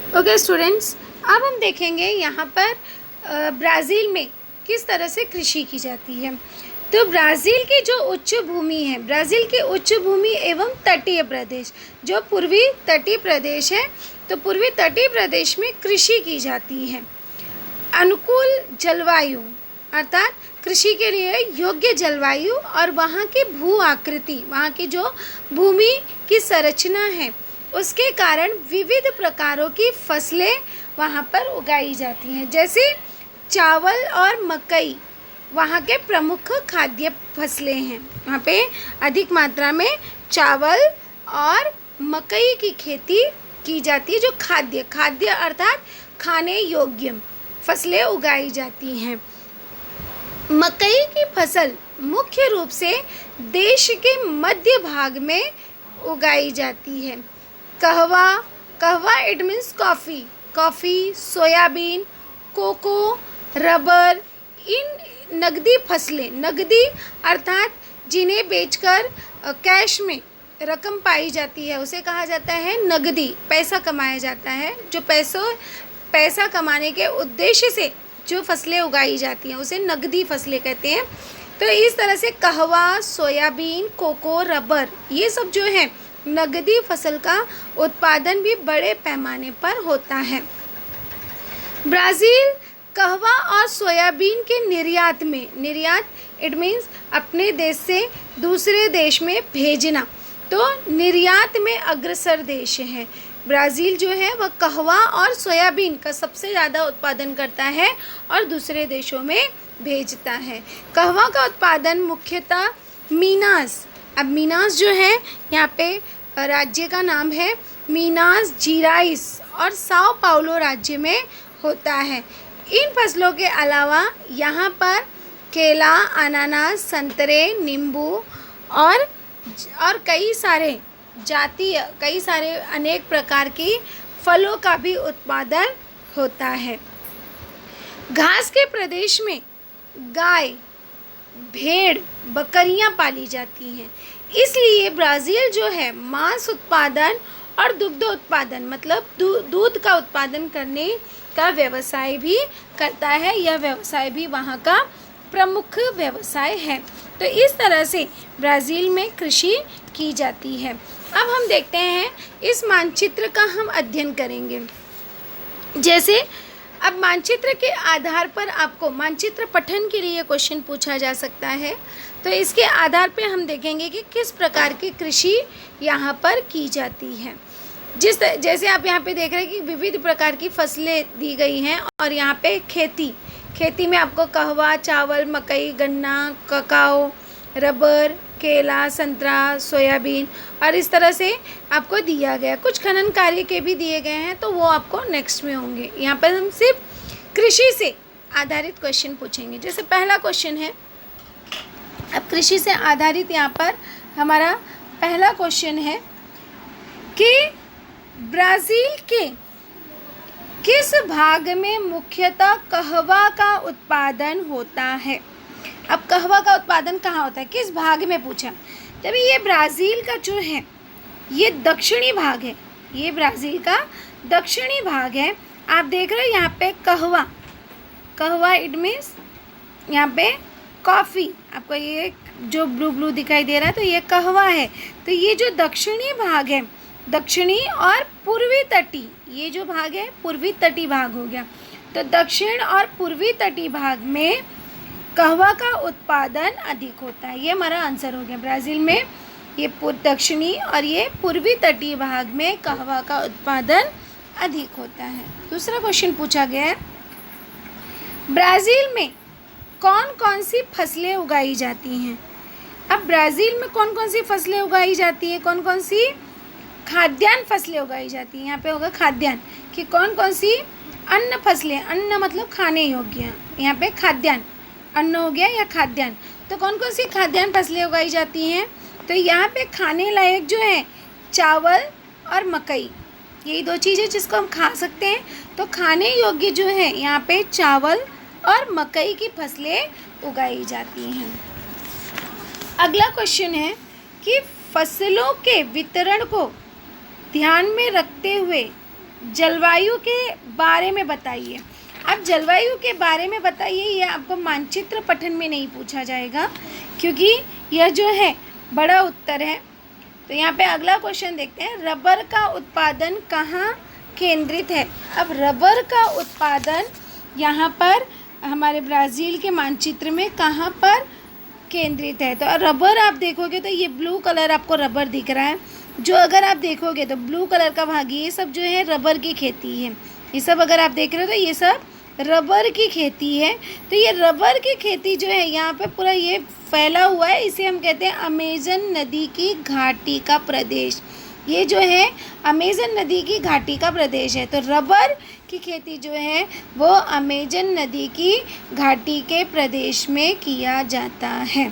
Okay students, अब हम देखेंगे यहाँ पर ब्राज़ील में किस तरह से कृषि की जाती है। तो ब्राज़ील की जो उच्च भूमि है, ब्राज़ील की उच्च भूमि एवं तटीय प्रदेश, जो पूर्वी तटीय प्रदेश है, तो पूर्वी तटीय प्रदेश में कृषि की जाती है। अनुकूल जलवायु अर्थात कृषि के लिए योग्य जलवायु और वहाँ की भू आकृति, वहाँ की जो भूमि की संरचना है, उसके कारण विविध प्रकारों की फसलें वहाँ पर उगाई जाती हैं। जैसे चावल और मकई वहाँ के प्रमुख खाद्य फसलें हैं। वहाँ पे अधिक मात्रा में चावल और मकई की खेती की जाती है, जो खाद्य अर्थात खाने योग्य फसलें उगाई जाती हैं। मकई की फसल मुख्य रूप से देश के मध्य भाग में उगाई जाती है। कहवा it means coffee, soybean, cocoa, rubber, इन नगदी फसलें, नगदी अर्थात जिन्हें बेचकर कैश में रकम पाई जाती है, उसे कहा जाता है नगदी, पैसा कमाया जाता है। जो पैसा कमाने के उद्देश्य से जो फसलें उगाई जाती हैं उसे नगदी फसलें कहते हैं। तो इस तरह से कहवा, सोयाबीन, कोको, रबर, ये सब जो है नगदी फसल का उत्पादन भी बड़े पैमाने पर होता है। ब्राज़ील कहवा और सोयाबीन के निर्यात इट मीन्स अपने देश से दूसरे देश में भेजना, तो निर्यात में अग्रसर देश है। ब्राज़ील जो है वह कहवा और सोयाबीन का सबसे ज़्यादा उत्पादन करता है और दूसरे देशों में भेजता है। कहवा का उत्पादन मुख्यतः मीनास जो है, यहाँ पे राज्य का नाम है मीनास जिराइस, और साओ पाउलो राज्य में होता है। इन फसलों के अलावा यहाँ पर केला, अनानास, संतरे, नींबू और कई सारे अनेक प्रकार की फलों का भी उत्पादन होता है। घास के प्रदेश में गाय, भेड़, बकरियां पाली जाती हैं। इसलिए ब्राज़ील जो है मांस उत्पादन और दुग्ध उत्पादन मतलब दूध का उत्पादन करने का व्यवसाय भी करता है। यह व्यवसाय भी वहाँ का प्रमुख व्यवसाय है। तो इस तरह से ब्राज़ील में कृषि की जाती है। अब हम देखते हैं इस मानचित्र का हम अध्ययन करेंगे। जैसे अब मानचित्र के आधार पर आपको मानचित्र पठन के लिए क्वेश्चन पूछा जा सकता है, तो इसके आधार पर हम देखेंगे कि किस प्रकार की कृषि यहाँ पर की जाती है। जैसे आप यहाँ पे देख रहे हैं कि विविध प्रकार की फसलें दी गई हैं, और यहाँ पे खेती में आपको कहवा, चावल, मकई, गन्ना, ककाओ, रबर, केला, संतरा, सोयाबीन और इस तरह से आपको दिया गया। कुछ खनन कार्य के भी दिए गए हैं, तो वो आपको नेक्स्ट में होंगे। यहाँ पर हम सिर्फ कृषि से आधारित क्वेश्चन पूछेंगे। जैसे पहला क्वेश्चन है, अब कृषि से आधारित यहाँ पर हमारा पहला क्वेश्चन है कि ब्राज़ील के किस भाग में मुख्यतः कहवा का उत्पादन होता है। अब कहवा का उत्पादन कहाँ होता है, किस भाग में पूछा। जब ये ब्राज़ील का जो है ये दक्षिणी भाग है, ये ब्राज़ील का दक्षिणी भाग है। आप देख रहे हो यहाँ पे कहवा इट मीन्स यहाँ पे कॉफ़ी, आपको ये जो ब्लू दिखाई दे रहा है तो ये कहवा है। तो ये जो दक्षिणी भाग है, दक्षिणी और पूर्वी तटी, ये जो भाग है पूर्वी तटी भाग हो गया। तो दक्षिण और पूर्वी तटी भाग में कहवा का उत्पादन अधिक होता है। ये हमारा आंसर हो गया। ब्राज़ील में ये दक्षिणी और ये पूर्वी तटीय भाग में कहवा का उत्पादन अधिक होता है। दूसरा क्वेश्चन पूछा गया है, ब्राज़ील में कौन कौन सी फसलें उगाई जाती हैं। अब ब्राज़ील में कौन कौन सी फसलें उगाई जाती हैं, कौन कौन सी खाद्यान्न फसलें उगाई जाती हैं। यहाँ पे होगा खाद्यान्न कि कौन कौन सी अन्न फसलें, अन्न मतलब खाने योग्य, यहाँ पे खाद्यान्न अन्न हो गया या खाद्यान्न। तो कौन कौन सी खाद्यान्न फसलें उगाई जाती हैं, तो यहाँ पे खाने लायक जो है चावल और मकई, यही दो चीज़ें जिसको हम खा सकते हैं। तो खाने योग्य जो है यहाँ पे चावल और मकई की फसलें उगाई जाती हैं। अगला क्वेश्चन है कि फसलों के वितरण को ध्यान में रखते हुए जलवायु के बारे में बताइए। अब जलवायु के बारे में बताइए, ये आपको मानचित्र पठन में नहीं पूछा जाएगा, क्योंकि यह जो है बड़ा उत्तर है। तो यहाँ पे अगला क्वेश्चन देखते हैं, रबर का उत्पादन कहाँ केंद्रित है। अब रबर का उत्पादन यहाँ पर हमारे ब्राज़ील के मानचित्र में कहाँ पर केंद्रित है। तो रबर आप देखोगे तो ये ब्लू कलर आपको रबर दिख रहा है, जो अगर आप देखोगे तो ब्लू कलर का भाग, ये सब जो है रबर की खेती है। ये सब अगर आप देख रहे हो तो ये सब रबर की खेती है। तो ये रबर की खेती जो है यहाँ पे पूरा ये फैला हुआ है, इसे हम कहते हैं अमेज़न नदी की घाटी का प्रदेश। ये जो है अमेज़न नदी की घाटी का प्रदेश है। तो रबर की खेती जो है वो अमेज़न नदी की घाटी के प्रदेश में किया जाता है।